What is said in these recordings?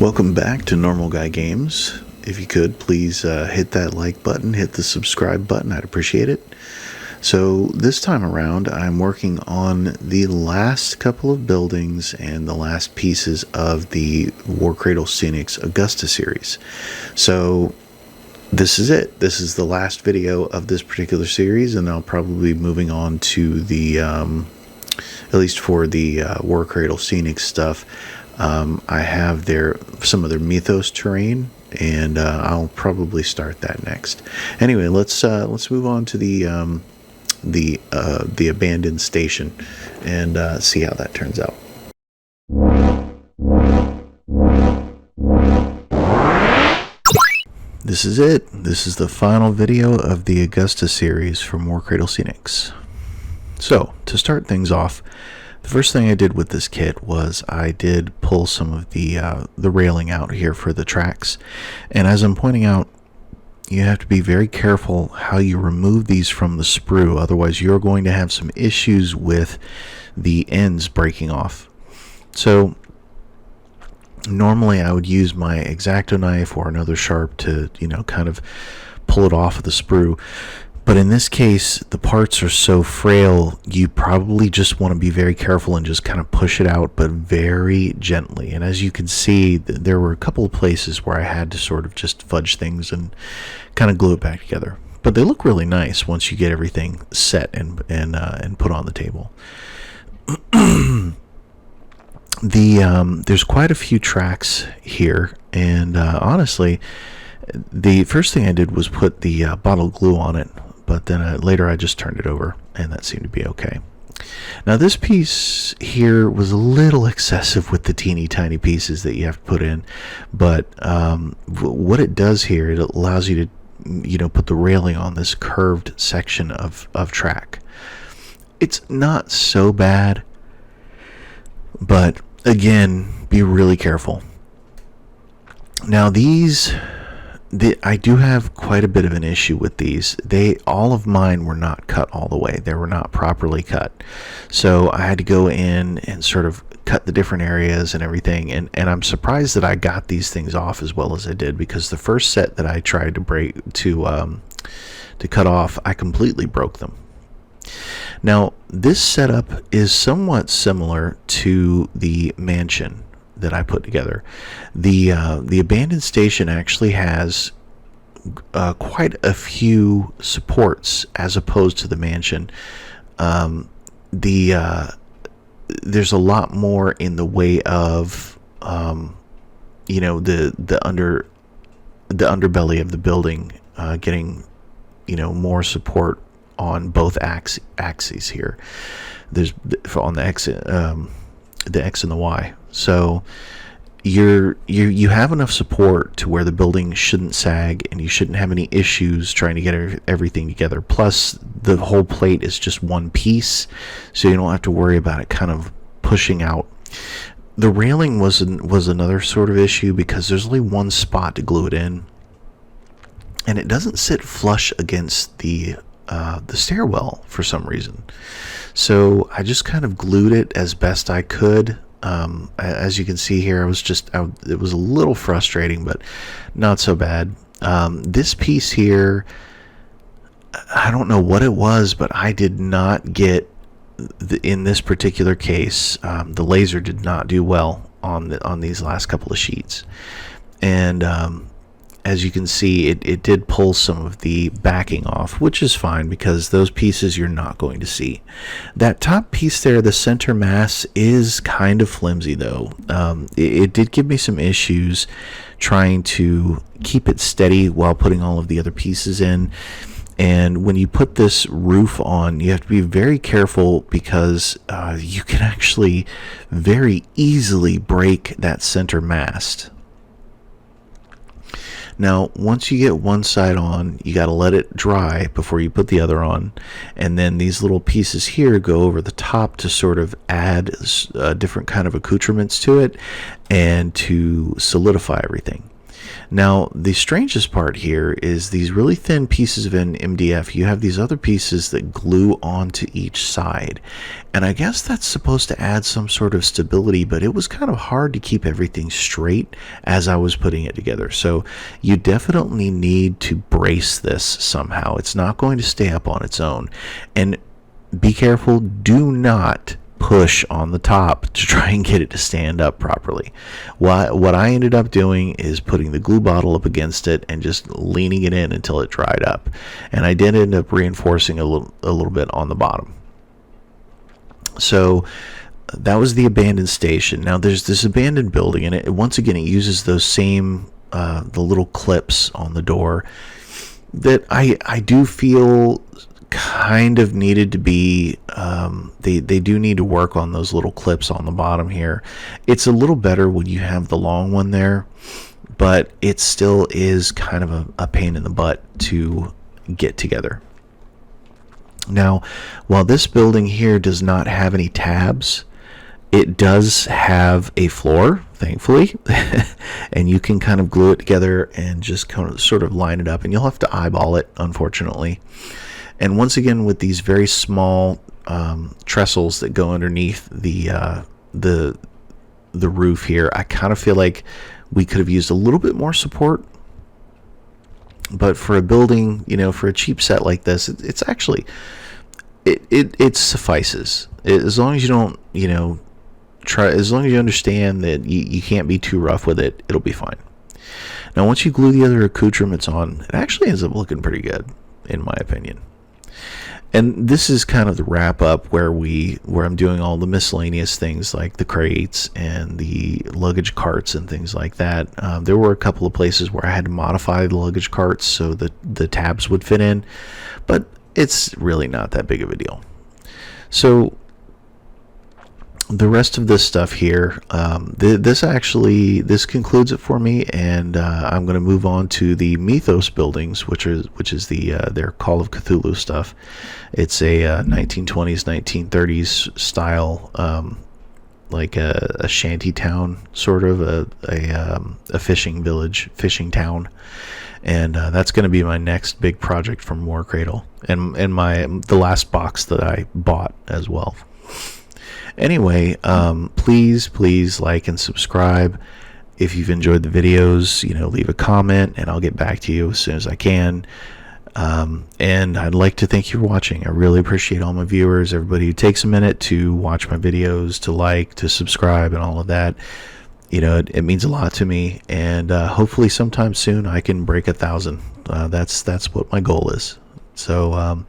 Welcome back to Normal Guy Games. If you could, please hit that like button, hit the subscribe button. I'd appreciate it. So this time around, I'm working on the last couple of buildings and the last pieces of the Warcradle Scenics Augusta series. So this is it. This is the last video of this particular series, and I'll probably be moving on to the, at least for the Warcradle Scenics stuff. I have some of their mythos terrain, and I'll probably start that next. Anyway, let's move on to the abandoned station and see how that turns out. This is it. This is the final video of the Augusta series from Warcradle Scenics. So, to start things off, the first thing I did with this kit was I did pull some of the railing out here for the tracks. And as I'm pointing out, you have to be very careful how you remove these from the sprue. Otherwise, you're going to have some issues with the ends breaking off. So, normally I would use my X-Acto knife or another sharp to, kind of pull it off of the sprue. But in this case, the parts are so frail, you probably just want to be very careful and just kind of push it out, but very gently. And as you can see, there were a couple of places where I had to sort of just fudge things and kind of glue it back together. But they look really nice once you get everything set and put on the table. There's quite a few tracks here, and honestly, the first thing I did was put the bottle glue on it. But then later I just turned it over, and that seemed to be okay. Now this piece here was a little excessive with the teeny tiny pieces that you have to put in, but what it does here, it allows you to put the railing on this curved section of track. It's not so bad, but again, be really careful. Now I do have quite a bit of an issue with these. All of mine were not cut all the way. They were not properly cut. So I had to go in and sort of cut the different areas and everything. And I'm surprised that I got these things off as well as I did, because the first set that I tried to cut off, I completely broke them. Now, this setup is somewhat similar to the mansion that I put together. The abandoned station actually has quite a few supports as opposed to the mansion. There's a lot more in the way of the underbelly of the building getting more support on both axes here. There's on the X and the Y. So you have enough support to where the building shouldn't sag, and you shouldn't have any issues trying to get everything together. Plus, the whole plate is just one piece, so you don't have to worry about it kind of pushing out. The railing was another sort of issue, because there's only one spot to glue it in, and it doesn't sit flush against the stairwell for some reason. So I just kind of glued it as best I could. As you can see here, it was a little frustrating, but not so bad. This piece here, I don't know what it was, but I did not get in this particular case. The laser did not do well on these last couple of sheets, and as you can see, it did pull some of the backing off, which is fine, because those pieces you're not going to see. That top piece there, the center mass, is kind of flimsy though. It did give me some issues trying to keep it steady while putting all of the other pieces in. And when you put this roof on, you have to be very careful, because you can actually very easily break that center mast. Now, once you get one side on, you got to let it dry before you put the other on. And then these little pieces here go over the top to sort of add different kind of accoutrements to it and to solidify everything. Now, the strangest part here is these really thin pieces of an MDF. You have these other pieces that glue onto each side. And I guess that's supposed to add some sort of stability, but it was kind of hard to keep everything straight as I was putting it together. So you definitely need to brace this somehow. It's not going to stay up on its own. And be careful, do not push on the top to try and get it to stand up properly. What I ended up doing is putting the glue bottle up against it and just leaning it in until it dried up. And I did end up reinforcing a little bit on the bottom. So that was the abandoned station. Now there's this abandoned building, and once again it uses those same the little clips on the door that I do feel kind of needed to be they do need to work on those little clips on the bottom here. It's a little better when you have the long one there, but it still is kind of a pain in the butt to get together. Now, while this building here does not have any tabs, it does have a floor, thankfully, and you can kind of glue it together and just kind of sort of line it up, and you'll have to eyeball it, unfortunately. And once again, with these very small trestles that go underneath the roof here, I kind of feel like we could have used a little bit more support. But for a building, for a cheap set like this, it's actually it suffices. As long as you don't, as long as you understand that you can't be too rough with it, it'll be fine. Now, once you glue the other accoutrements on, it actually ends up looking pretty good, in my opinion. And this is kind of the wrap up where I'm doing all the miscellaneous things like the crates and the luggage carts and things like that. There were a couple of places where I had to modify the luggage carts so that the tabs would fit in, but it's really not that big of a deal. So the rest of this stuff here, this concludes it for me, and I'm going to move on to the Mythos buildings, which is their Call of Cthulhu stuff. It's a 1920s, 1930s style, like a shanty town, sort of a fishing village, fishing town, and that's going to be my next big project from Warcradle, and the last box that I bought as well. Anyway, please like and subscribe. If you've enjoyed the videos, leave a comment and I'll get back to you as soon as I can. And I'd like to thank you for watching. I really appreciate all my viewers, everybody who takes a minute to watch my videos, to like, to subscribe, and all of that. It means a lot to me, and hopefully sometime soon I can break 1,000. That's what my goal is. So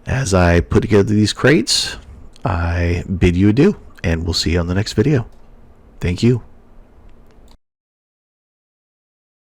as I put together these crates, I bid you adieu, and we'll see you on the next video. Thank you.